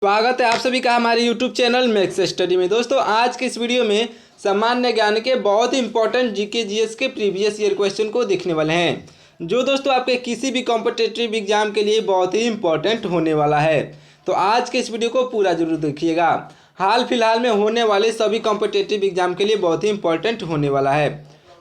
स्वागत है आप सभी का हमारे YouTube चैनल मैक्स स्टडी में। दोस्तों आज के इस वीडियो में सामान्य ज्ञान के बहुत ही इंपॉर्टेंट जीके जीएस के प्रीवियस ईयर क्वेश्चन को देखने वाले हैं, जो दोस्तों आपके किसी भी कॉम्पिटिटिव एग्जाम के लिए बहुत ही इंपॉर्टेंट होने वाला है। तो आज के इस वीडियो को पूरा जरूर देखिएगा। हाल फिलहाल में होने वाले सभी कॉम्पिटिटिव एग्जाम के लिए बहुत ही इंपॉर्टेंट होने वाला है।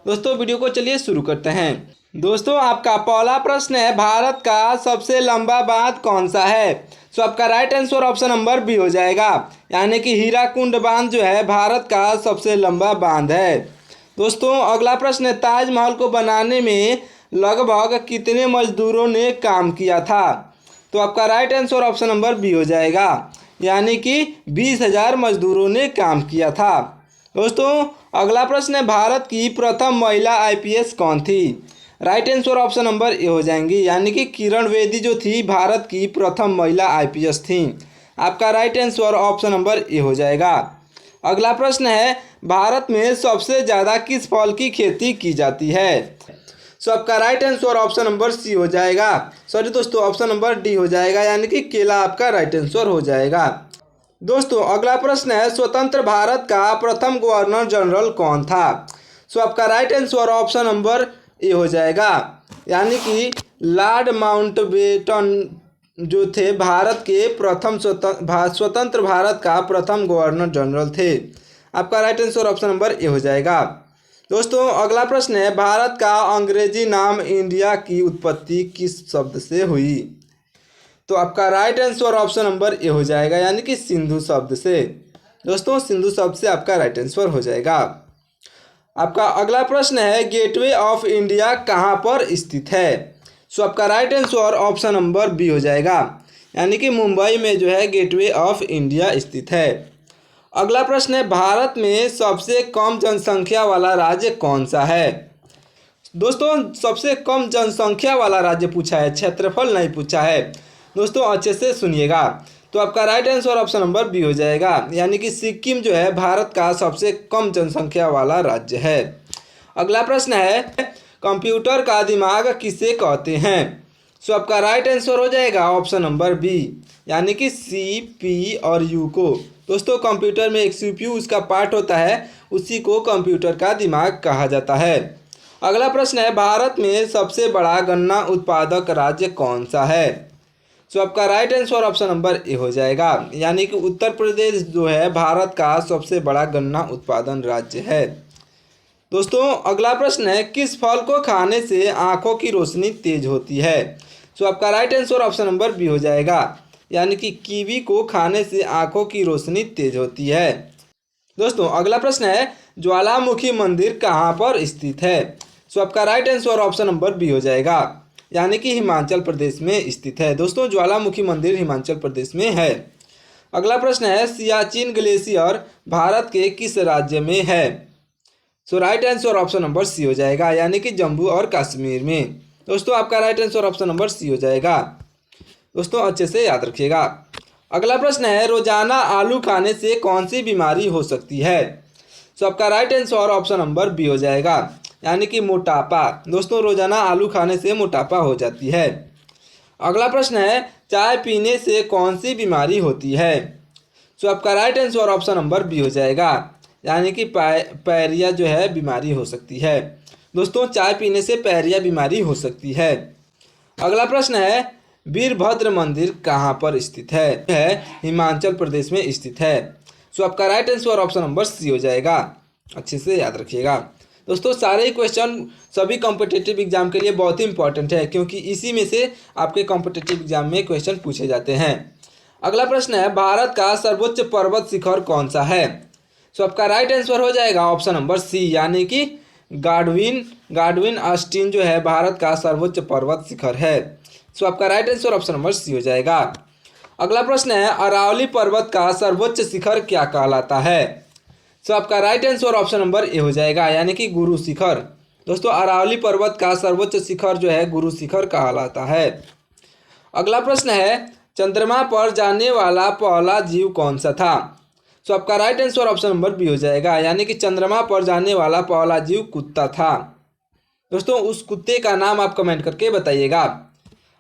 दोस्तों वीडियो को चलिए शुरू करते हैं। दोस्तों आपका पहला प्रश्न है, भारत का सबसे लंबा बांध कौन सा है? सो आपका right answer option number B हो जाएगा, यानी कि हीराकुंड बांध जो है भारत का सबसे लंबा बांध है। दोस्तों अगला प्रश्न है, ताजमहल को बनाने में लगभग कितने मजदूरों ने काम किया था? तो आपका right answer option number B हो जाएगा, यानी कि 20,000 मजदूरों ने काम किया था। दोस्तों अगला प्रश्न है, भारत की प्रथम महिला आईपीएस कौन थी? Right answer option number A हो जाएंगी, यानी कि किरण बेदी जो थी भारत की प्रथम महिला आईपीएस थी। आपका right answer option number A हो जाएगा। अगला प्रश्न है, भारत में सबसे ज़्यादा किस फल की खेती की जाती है? सो आपका right answer option number C हो जाएगा, सॉरी दोस्तों ऑप्शन नंबर डी हो जाएगा, यानी कि केला आपका राइट आंसर हो जाएगा। दोस्तों अगला प्रश्न है, स्वतंत्र भारत का प्रथम गवर्नर जनरल कौन था? सो आपका right answer option number A हो जाएगा, यानी कि लॉर्ड माउंटबेटन जो थे भारत के प्रथम स्वतंत्र भारत का प्रथम गवर्नर जनरल थे। आपका right answer option number A हो जाएगा। दोस्तों अगला प्रश्न है, भारत का अंग्रेजी नाम इंडिया की उत्पत्ति किस शब्द से हुई? तो आपका right answer option number A हो जाएगा, यानी कि सिंधु शब्द से। दोस्तों सिंधु शब्द से आपका राइट आंसर हो जाएगा। आपका अगला प्रश्न है, गेटवे ऑफ इंडिया कहाँ पर स्थित है? सो आपका right answer option number B हो जाएगा, यानी कि मुंबई में जो है गेटवे ऑफ इंडिया स्थित है। अगला प्रश्न है, भारत में सबसे कम जनसंख्या वाला राज्य कौन सा है? दोस्तों सबसे कम जनसंख्या वाला राज्य पूछा है, क्षेत्रफल नहीं पूछा है। दोस्तों अच्छे से सुनिएगा। तो आपका right answer option number B हो जाएगा, यानी कि सिक्किम जो है भारत का सबसे कम जनसंख्या वाला राज्य है। अगला प्रश्न है, कंप्यूटर का दिमाग किसे कहते हैं? सो आपका राइट आंसर हो जाएगा ऑप्शन नंबर बी, यानी कि सी पी और यू को। दोस्तों कंप्यूटर में एक सीपीयू उसका पार्ट होता है, उसी को कंप्यूटर का दिमाग कहा जाता है। अगला प्रश्न है, भारत में सबसे बड़ा गन्ना उत्पादक राज्य कौन सा है? सो आपका right answer option number A हो जाएगा, यानी कि उत्तर प्रदेश जो है भारत का सबसे बड़ा गन्ना उत्पादन राज्य है। दोस्तों अगला प्रश्न है, किस फल को खाने से आंखों की रोशनी तेज होती है? सो आपका right answer option number B हो जाएगा, यानी कि कीवी को खाने से आंखों की रोशनी तेज होती है। दोस्तों अगला प्रश्न है, ज्वालामुखी मंदिर कहाँ पर स्थित है? सो आपका right answer option number B हो जाएगा, यानी कि हिमाचल प्रदेश में स्थित है। दोस्तों ज्वालामुखी मंदिर हिमाचल प्रदेश में है। अगला प्रश्न है, सियाचिन ग्लेशियर भारत के किस राज्य में है? So right answer option number C हो जाएगा, यानी कि जम्मू और कश्मीर में। दोस्तों आपका right answer option number C हो जाएगा। दोस्तों अच्छे से याद रखिएगा। अगला प्रश्न है, रोजाना आलू खाने से कौन सी बीमारी हो सकती है? सो आपका right answer option number B हो जाएगा, यानी कि मोटापा। दोस्तों रोजाना आलू खाने से मोटापा हो जाती है। अगला प्रश्न है, चाय पीने से कौन सी बीमारी होती है? सो आपका right answer option number B हो जाएगा, यानी कि पायरिया जो है बीमारी हो सकती है। दोस्तों चाय पीने से पायरिया बीमारी हो सकती है। अगला प्रश्न है, वीरभद्र मंदिर कहाँ पर स्थित है? हिमाचल प्रदेश में स्थित है। सो आपका right answer option number C हो जाएगा, अच्छे से याद रखिएगा। दोस्तों सारे ही क्वेश्चन सभी कॉम्पिटिटिव एग्जाम के लिए बहुत ही इंपॉर्टेंट है, क्योंकि इसी में से आपके कॉम्पिटिटिव एग्जाम में क्वेश्चन पूछे जाते हैं। अगला प्रश्न है, भारत का सर्वोच्च पर्वत शिखर कौन सा है? सो आपका राइट आंसर हो जाएगा ऑप्शन नंबर सी, यानी कि गार्डविन अस्टीन जो है भारत का सर्वोच्च पर्वत शिखर है। सो आपका right answer option number C हो जाएगा। अगला प्रश्न है, अरावली पर्वत का सर्वोच्च शिखर क्या कहलाता है? सो आपका right answer option number A हो जाएगा, यानी कि गुरु शिखर। दोस्तों अरावली पर्वत का सर्वोच्च शिखर जो है गुरु शिखर कहलाता है। अगला प्रश्न है, चंद्रमा पर जाने वाला पहला जीव कौन सा था? सो आपका right answer option number B हो जाएगा, यानी कि चंद्रमा पर जाने वाला पहला जीव कुत्ता था। दोस्तों उस कुत्ते का नाम आप कमेंट करके बताइएगा।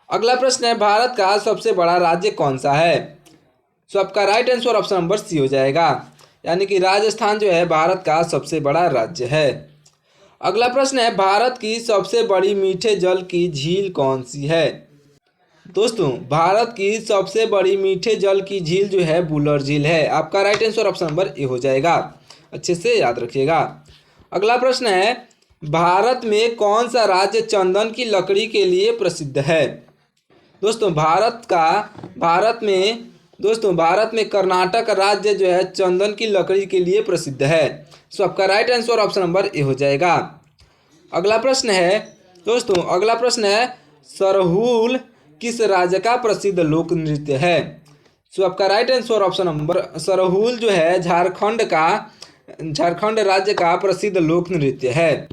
अगला प्रश्न है, भारत का सबसे बड़ा राज्य कौन सा है? सो आपका right answer option number C हो जाएगा, यानी कि राजस्थान जो है भारत का सबसे बड़ा राज्य है। अगला प्रश्न है, भारत की सबसे बड़ी मीठे जल की झील कौन सी है? दोस्तों, भारत की सबसे बड़ी मीठे जल की झील जो है बुलर झील है। आपका right answer option number A हो जाएगा, अच्छे से याद रखिएगा। अगला प्रश्न है, भारत में कौन सा राज्य चंदन की लकड़ी के लिए प्रसिद्ध है? दोस्तों, भारत में कर्नाटक राज्य जो है चंदन की लकड़ी के लिए प्रसिद्ध है। सो आपका right answer option number A हो जाएगा। अगला प्रश्न है दोस्तों, अगला प्रश्न है, सरहुल किस राज्य का प्रसिद्ध लोक नृत्य है? सो आपका right answer option number, Sarhul जो है झारखंड राज्य का प्रसिद्ध लोक नृत्य है।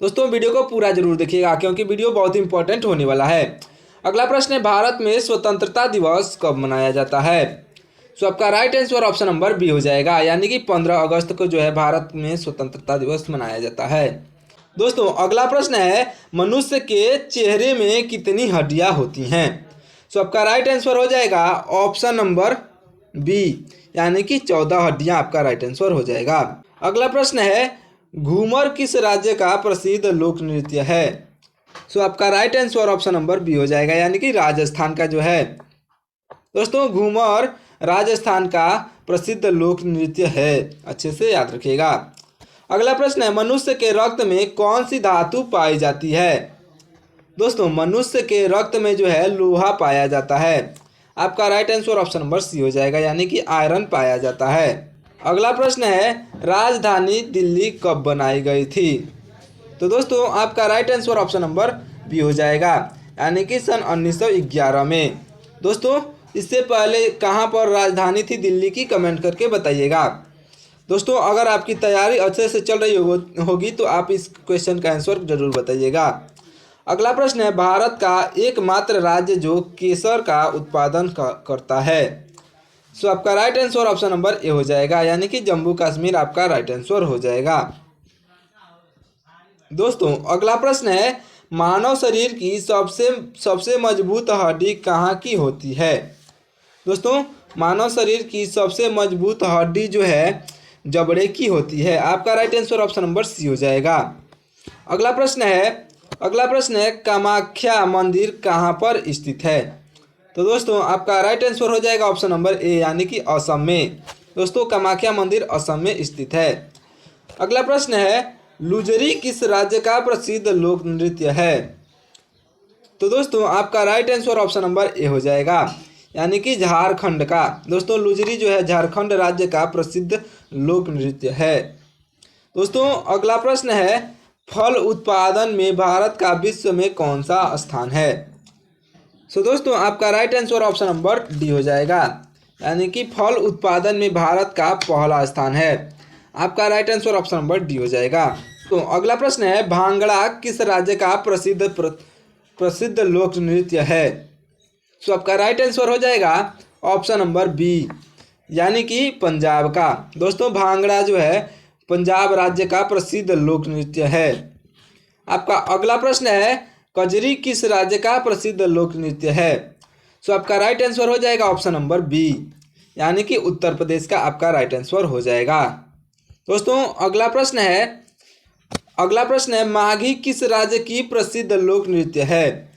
दोस्तों, वीडियो को पूरा जरूर देखिएगा क्योंकि वीडियो बहुत इंपॉर्टेंट होने वाला है। अगला प्रश्न है, भारत में स्वतंत्रता दिवस कब मनाया जाता है? सो आपका right answer option number B हो जाएगा, यानी कि 15 अगस्त को जो है भारत में स्वतंत्रता दिवस मनाया जाता है। दोस्तों, अगला प्रश्न है, मनुष्य के चेहरे में कितनी हड्डियां होती हैं? सो आपका राइट आंसर हो जाएगा ऑप्शन नंबर बी, यानी कि 14 हड्डियां आपका राइट आंसर हो जाएगा। अगला प्रश्न है, घूमर किस राज्य का प्रसिद्ध लोक नृत्य है? सो आपका right answer option number B हो जाएगा, यानी कि राजस्थान का जो है। दोस्तों, घूमर राजस्थान का प्रसिद्ध लोक नृत्य है, अच्छे से याद रखिएगा। अगला प्रश्न है, मनुष्य के रक्त में कौन सी धातु पाई जाती है? दोस्तों, मनुष्य के रक्त में जो है लोहा पाया जाता है। आपका right answer option number C हो जाएगा, यानी कि आयरन पाया जाता है। अगला प्रश्न है, राजधानी दिल्ली कब बनाई गई थी? तो दोस्तों, आपका right answer option number B हो जाएगा, यानी कि सन 1911 में। दोस्तों, इससे पहले कहाँ पर राजधानी थी दिल्ली की, कमेंट करके बताइएगा। दोस्तों, अगर आपकी तैयारी अच्छे से चल रही होगी तो आप इस क्वेश्चन का आंसर जरूर बताइएगा। अगला प्रश्न है, भारत का एकमात्र राज्य जो केसर का उत्पादन करता है? सो आपका right answer option number A हो जाएगा, यानी कि जम्मू कश्मीर आपका राइट आंसर हो जाएगा। दोस्तों, अगला प्रश्न है, मानव शरीर की सबसे मजबूत हड्डी कहाँ की होती है? दोस्तों, मानव शरीर की सबसे मजबूत हड्डी जो है जबड़े की होती है। आपका right answer option number C हो जाएगा। अगला प्रश्न है, कामाख्या मंदिर कहाँ पर स्थित है? तो दोस्तों, आपका राइट आंसर हो जाएगा ऑप्शन नंबर ए, यानी कि असम में। दोस्तों, कामाख्या मंदिर असम में स्थित है। अगला प्रश्न है, लुजरी किस राज्य का प्रसिद्ध लोक नृत्य है? तो दोस्तों, आपका right answer option number A हो जाएगा, यानी कि झारखंड का। दोस्तों, लुजरी जो है झारखंड राज्य का प्रसिद्ध लोक नृत्य है। दोस्तों, अगला प्रश्न है, फल उत्पादन में भारत का विश्व में कौन सा स्थान है? सो दोस्तों, आपका right answer option number D हो जाएगा, यानी कि फल उत्पादन में भारत का पहला स्थान है। आपका right answer option number D हो जाएगा। तो अगला प्रश्न है, भांगड़ा किस राज्य का प्रसिद्ध लोक नृत्य है? सो आपका राइट आंसर हो जाएगा ऑप्शन नंबर बी, यानी कि पंजाब का। दोस्तों, भांगड़ा जो है पंजाब राज्य का प्रसिद्ध लोक नृत्य है। आपका अगला प्रश्न है, कजरी किस राज्य का प्रसिद्ध लोक नृत्य है? सो आपका राइट आंसर हो जाएगा ऑप्शन नंबर बी, यानी कि उत्तर प्रदेश का आपका राइट आंसर हो जाएगा। दोस्तों, अगला प्रश्न है, माघी किस राज्य की प्रसिद्ध लोक नृत्य है?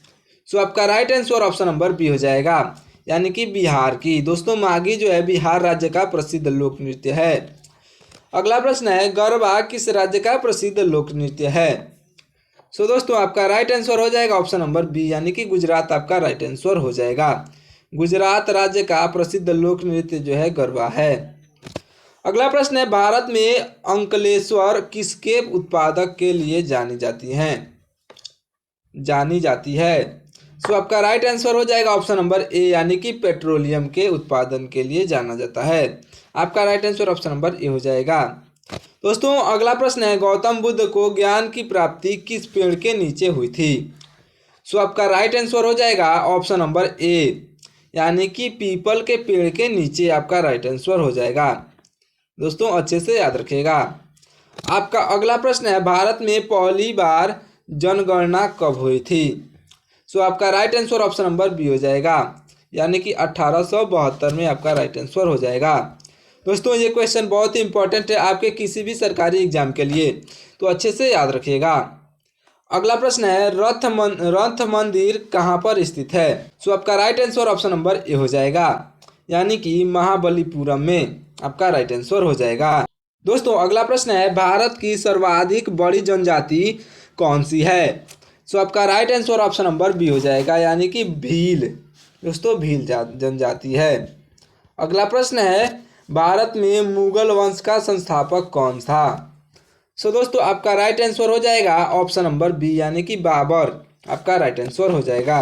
सो आपका right answer option number B हो जाएगा, यानी कि बिहार की। दोस्तों, माघी जो है बिहार राज्य का प्रसिद्ध लोक नृत्य है। अगला प्रश्न है, गरबा किस राज्य का प्रसिद्ध लोक नृत्य है? सो दोस्तों, आपका राइट आंसर हो जाएगा ऑप्शन नंबर बी, यानी कि गुजरात आपका राइट आंसर हो जाएगा। गुजरात राज्य का प्रसिद्ध लोक नृत्य जो है गरबा है। अगला प्रश्न है, भारत में अंकलेश्वर किसके उत्पादक के लिए जानी जाती है? सो आपका राइट आंसर हो जाएगा ऑप्शन नंबर ए, यानी कि पेट्रोलियम के उत्पादन के लिए जाना जाता है। आपका right answer option number A हो जाएगा। दोस्तों, अगला प्रश्न है, गौतम बुद्ध को ज्ञान की प्राप्ति किस पेड़ के नीचे हुई थी? सो आपका राइट आंसर हो जाएगा ऑप्शन नंबर ए, यानी कि पीपल के पेड़ के नीचे आपका राइट आंसर हो जाएगा। दोस्तों, अच्छे से याद रखिएगा। आपका अगला प्रश्न है, भारत में पहली बार जनगणना कब हुई थी? सो आपका right answer option number B हो जाएगा, यानी कि 1872 में आपका राइट आंसर हो जाएगा। दोस्तों ये क्वेश्चन बहुत ही इंपॉर्टेंट है आपके किसी भी सरकारी एग्जाम के लिए, तो अच्छे से याद रखिएगा। अगला प्रश्न है रथ मंदिर कहाँ पर स्थित है? सो आपका right answer option number A हो जाएगा, यानी कि महाबलीपुरम में आपका राइट आंसर हो जाएगा। दोस्तों अगला प्रश्न है भारत की सर्वाधिक बड़ी जनजाति कौन सी है? सो आपका right answer option number B हो जाएगा, यानी कि भील। दोस्तों भील जनजाति है। अगला प्रश्न है भारत में मुगल वंश का संस्थापक कौन था? सो दोस्तों आपका राइट आंसर हो जाएगा ऑप्शन नंबर बी, यानी कि बाबर आपका राइट आंसर हो जाएगा।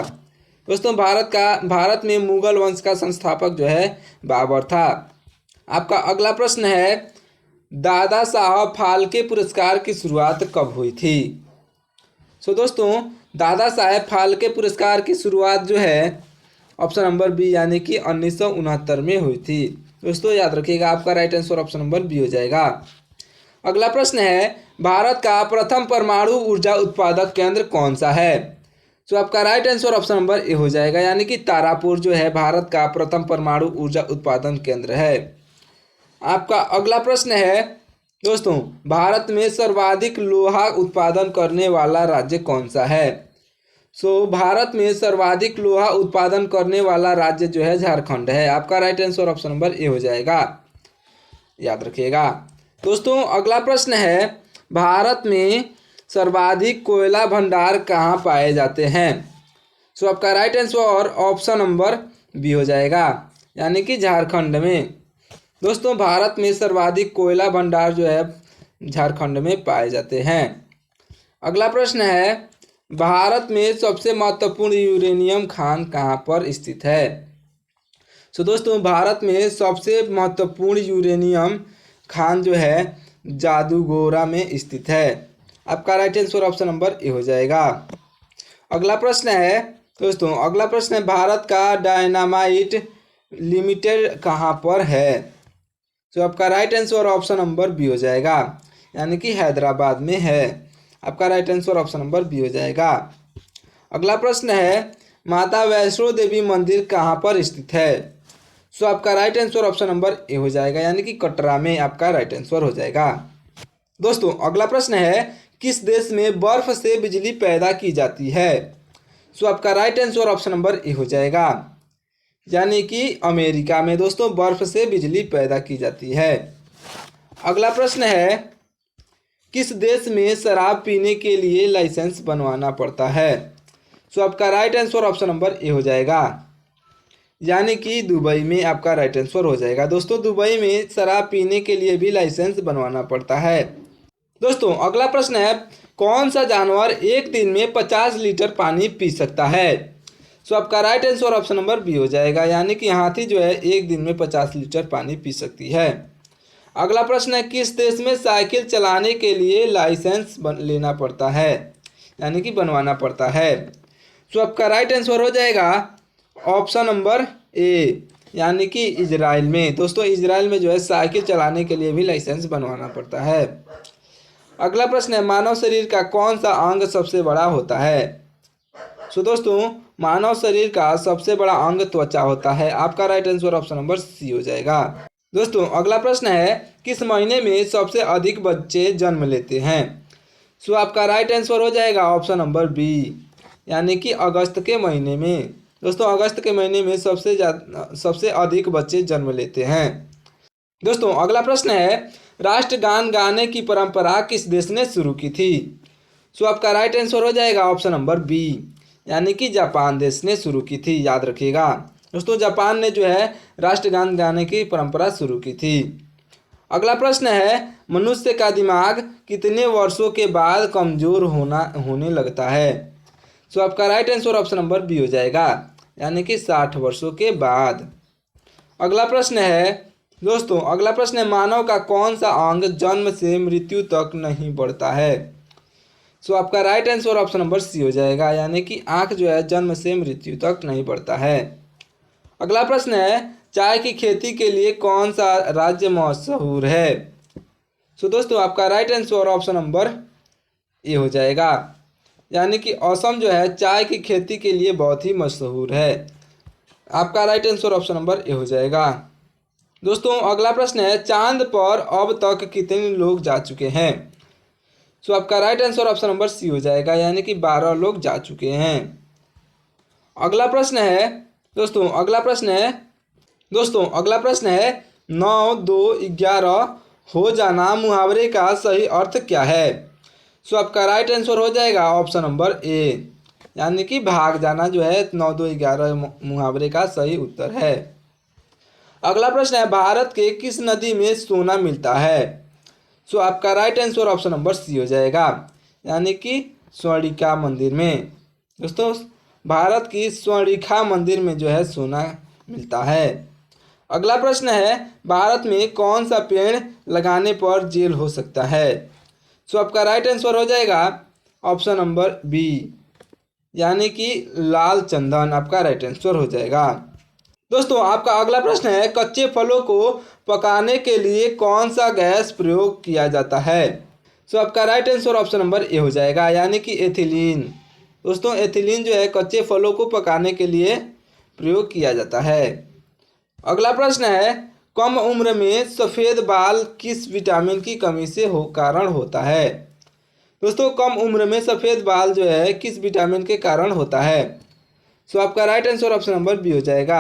दोस्तों भारत में मुगल वंश का संस्थापक जो है बाबर था। आपका अगला प्रश्न है दादा साहब फाल्के पुरस्कार की शुरुआत कब हुई थी? सो दोस्तों दादा साहब फाल्के पुरस्कार की शुरुआत जो है ऑप्शन नंबर बी, यानी कि 1969 में हुई थी। दोस्तों याद रखिएगा आपका right answer option number B हो जाएगा। अगला प्रश्न है भारत का प्रथम परमाणु ऊर्जा उत्पादक केंद्र कौन सा है? सो आपका right answer option number A हो जाएगा, यानी कि तारापुर जो है भारत का प्रथम परमाणु ऊर्जा उत्पादन केंद्र है। आपका अगला प्रश्न है दोस्तों भारत में सर्वाधिक लोहा उत्पादन करने वाला राज्य कौन सा है? सो भारत में सर्वाधिक लोहा उत्पादन करने वाला राज्य जो है झारखंड है। आपका right answer option number A हो जाएगा, याद रखिएगा। दोस्तों अगला प्रश्न है भारत में सर्वाधिक कोयला भंडार कहाँ पाए जाते हैं? सो आपका right answer option number B हो जाएगा, यानी कि झारखंड में। दोस्तों भारत में सर्वाधिक कोयला भंडार जो है झारखंड में पाए जाते हैं। अगला प्रश्न है भारत में सबसे महत्वपूर्ण यूरेनियम खान कहाँ पर स्थित है? सो दोस्तों भारत में सबसे महत्वपूर्ण यूरेनियम खान जो है जादूगोरा में स्थित है। आपका right answer option number A हो जाएगा। अगला प्रश्न है दोस्तों अगला प्रश्न है भारत का डायनामाइट लिमिटेड कहाँ पर है? तो आपका right answer option number B हो जाएगा, यानी कि हैदराबाद में है। आपका right answer option number B हो जाएगा। अगला प्रश्न है माता वैष्णो देवी मंदिर कहाँ पर स्थित है? सो आपका right answer option number A हो जाएगा, यानी कि कटरा में आपका राइट आंसर हो जाएगा। दोस्तों अगला प्रश्न है किस देश में बर्फ से बिजली पैदा की जाती है? सो आपका right answer option number A हो जाएगा, यानी कि अमेरिका में दोस्तों बर्फ से बिजली पैदा की जाती है। अगला प्रश्न है किस देश में शराब पीने के लिए लाइसेंस बनवाना पड़ता है? सो आपका right answer option number A हो जाएगा, यानी कि दुबई में आपका राइट आंसर हो जाएगा। दोस्तों दुबई में शराब पीने के लिए भी लाइसेंस बनवाना पड़ता है। दोस्तों अगला प्रश्न है कौन सा जानवर एक दिन में 50 लीटर पानी पी सकता है? सो आपका right answer option number B हो जाएगा, यानी कि हाथी जो है एक दिन में 50 लीटर पानी पी सकती है। अगला प्रश्न है किस देश में साइकिल चलाने के लिए लाइसेंस लेना पड़ता है, यानी कि बनवाना पड़ता है? सो आपका राइट आंसर हो जाएगा ऑप्शन नंबर ए, यानी कि इजराइल में। दोस्तों इजराइल में जो है साइकिल चलाने के लिए भी लाइसेंस बनवाना पड़ता है। अगला प्रश्न है मानव शरीर का कौन सा अंग सबसे बड़ा होता है? सो दोस्तों मानव शरीर का सबसे बड़ा अंग त्वचा होता है। आपका right answer option number C हो जाएगा। दोस्तों अगला प्रश्न है किस महीने में सबसे अधिक बच्चे जन्म लेते हैं? सो आपका राइट आंसर हो जाएगा ऑप्शन नंबर बी, यानी कि अगस्त के महीने में। दोस्तों अगस्त के महीने में सबसे अधिक बच्चे जन्म लेते हैं। दोस्तों अगला प्रश्न है राष्ट्रगान गाने की परंपरा किस देश ने शुरू की थी? सो आपका राइट आंसर हो जाएगा ऑप्शन नंबर बी, यानी कि जापान देश ने शुरू की थी। याद रखिएगा दोस्तों जापान ने जो है राष्ट्रगान गाने की परंपरा शुरू की थी। अगला प्रश्न है मनुष्य का दिमाग कितने वर्षों के बाद कमजोर होने लगता है? सो आपका right answer option number B हो जाएगा, यानी कि 60 वर्षों के बाद। अगला प्रश्न है दोस्तों अगला प्रश्न है मानव का कौन सा अंग जन्म से मृत्यु तक नहीं बढ़ता है? सो आपका right answer option number C हो जाएगा, यानी कि आँख जो है जन्म से मृत्यु तक नहीं बढ़ता है। अगला प्रश्न है चाय की खेती के लिए कौन सा राज्य मशहूर है? सो दोस्तों आपका right answer option number A हो जाएगा, यानी कि असम जो है चाय की खेती के लिए बहुत ही मशहूर है। आपका right answer option number A हो जाएगा। दोस्तों अगला प्रश्न है, चांद पर अब तक कितने लोग जा चुके हैं? सो आपका right answer option number C हो जाएगा, यानी कि 12 लोग जा चुके हैं। अगला प्रश्न है दोस्तों अगला प्रश्न है 9, 2, 11 हो जाना मुहावरे का सही अर्थ क्या है? सो आपका राइट आंसर हो जाएगा ऑप्शन नंबर ए, यानी कि भाग जाना जो है 9, 2, 11 मुहावरे का सही उत्तर है। अगला प्रश्न है, भारत के किस नदी में सोना मिलता है? सो आपका right answer option number C हो जाएगा, यानी कि स्वर्णिका मंदिर में। दोस्तों भारत की स्वर्णिका मंदिर में जो है सोना मिलता है। अगला प्रश्न है, भारत में कौन सा पेड़ लगाने पर जेल हो सकता है? सो आपका राइट आंसर हो जाएगा ऑप्शन नंबर बी, यानी कि लाल चंदन आपका राइट आंसर हो जाएगा। दोस्तों आपका अगला प्रश्न है, कच्चे फलों को पकाने के लिए कौन सा गैस प्रयोग किया जाता है? सो आपका right answer option number A हो जाएगा, यानी कि एथिलीन। दोस्तों एथिलीन जो है कच्चे फलों को पकाने के लिए प्रयोग किया जाता है। अगला प्रश्न है, कम उम्र में सफ़ेद बाल किस विटामिन की कमी से कारण होता है? दोस्तों कम उम्र में सफ़ेद बाल जो है किस विटामिन के कारण होता है? सो आपका right answer option number B हो जाएगा,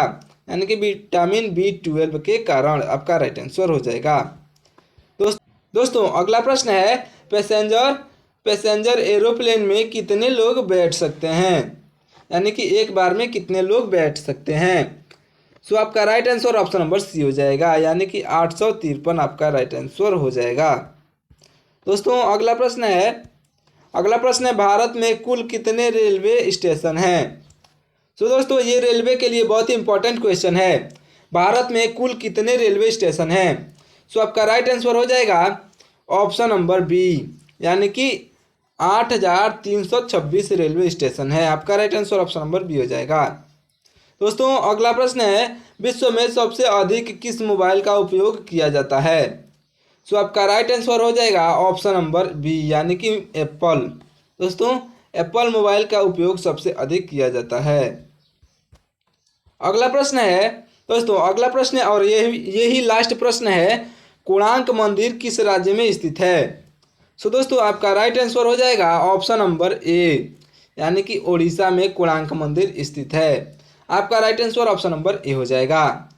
यानी कि विटामिन B12 के कारण आपका राइट आंसर हो जाएगा। दोस्तों अगला प्रश्न है, पैसेंजर एरोप्लेन में कितने लोग बैठ सकते हैं? यानी कि एक बार में कितने लोग बैठ सकते हैं? सो आपका right answer option number C हो जाएगा, यानी कि 853 आपका राइट आंसर हो जाएगा। दोस्तों अगला प्रश्न है, भारत में कुल कितने रेलवे स्टेशन हैं? सो दोस्तों ये रेलवे के लिए बहुत ही इंपॉर्टेंट क्वेश्चन है। भारत में कुल कितने रेलवे स्टेशन हैं? सो आपका राइट आंसर हो जाएगा ऑप्शन नंबर बी, यानी कि 8326 रेलवे स्टेशन है। आपका right answer option number B हो जाएगा। दोस्तों अगला प्रश्न है, विश्व में सबसे अधिक किस मोबाइल का उपयोग किया जाता है? सो आपका राइट आंसर हो जाएगा ऑप्शन नंबर बी, यानी कि एप्पल। दोस्तों एप्पल मोबाइल का उपयोग सबसे अधिक किया जाता है। अगला प्रश्न है और यही लास्ट प्रश्न है, कोणार्क मंदिर किस राज्य में स्थित है? सो दोस्तों आपका राइट आंसर हो जाएगा ऑप्शन नंबर ए, यानी कि ओडिशा में कोणार्क मंदिर स्थित है। आपका right answer option number A हो जाएगा।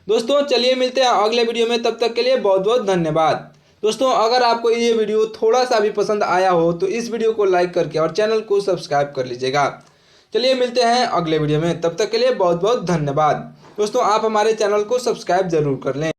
दोस्तों चलिए मिलते हैं अगले वीडियो में, तब तक के लिए बहुत बहुत धन्यवाद। दोस्तों अगर आपको ये वीडियो थोड़ा सा भी पसंद आया हो तो इस वीडियो को लाइक करके और चैनल को सब्सक्राइब कर लीजिएगा। चलिए मिलते हैं अगले वीडियो में, तब तक के लिए बहुत बहुत धन्यवाद। दोस्तों आप हमारे चैनल को सब्सक्राइब जरूर कर लें।